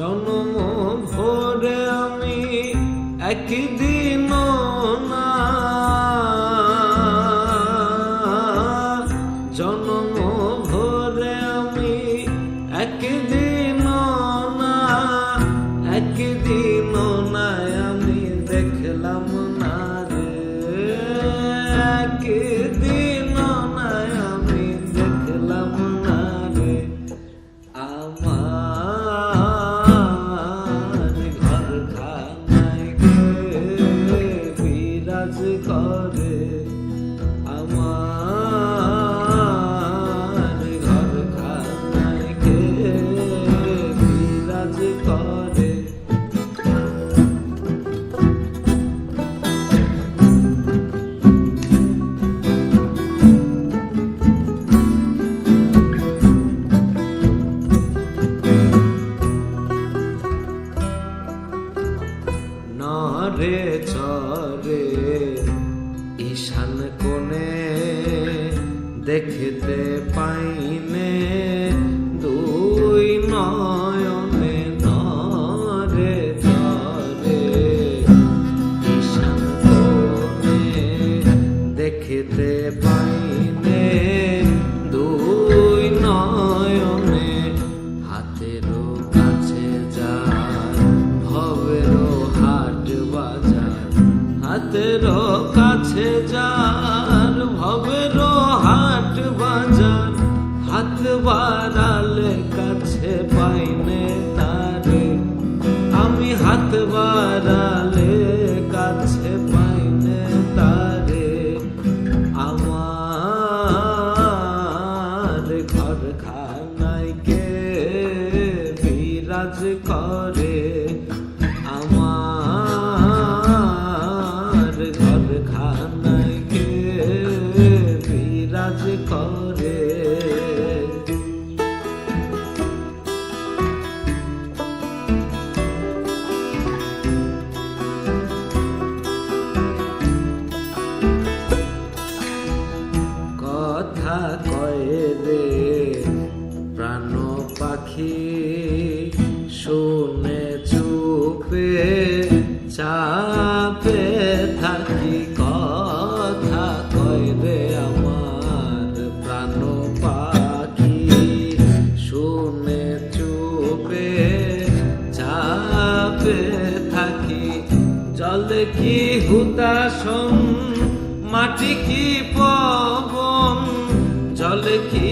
জন্ম ভরে আমি একদিন না, জন্ম ভরে আমি একদিন না, একদিন না আমি দেখলাম না রে, একদিন না আমি দেখলাম না রে। আমার ঘরখানায় কে বিরাজ করে, আমার ঘরখানায় কে বিরাজ করে। নরে চরে ঈশান কোণে দেখতে পাইনে দুই নয়নে, নরে চরে ঈশান কোণে দেখতে পাইনে দুই নয়নে, হাতেরও কাছে যার ভবেরও হাট বাজার, হাতেরও কাছে যার ভবেরও হাট বাজার, হাত বাড়ালে কাছে পাইনে তারে, আমি হাত বাড়ালে কাছে পাইনে তারে। আমার ঘরখানায় কে বিরাজ করে, আমার ঘরখানায় কে বিরাজ করে। কথা কয় রে প্রাণ পাখি, শুনে চুপে চাপে থাকি, কথা কয় রে আমার প্রাণ পাখি, শুনে চুপে চাপে থাকি। জলে কি হুতাশন, মাটি কি পবন, জলে কি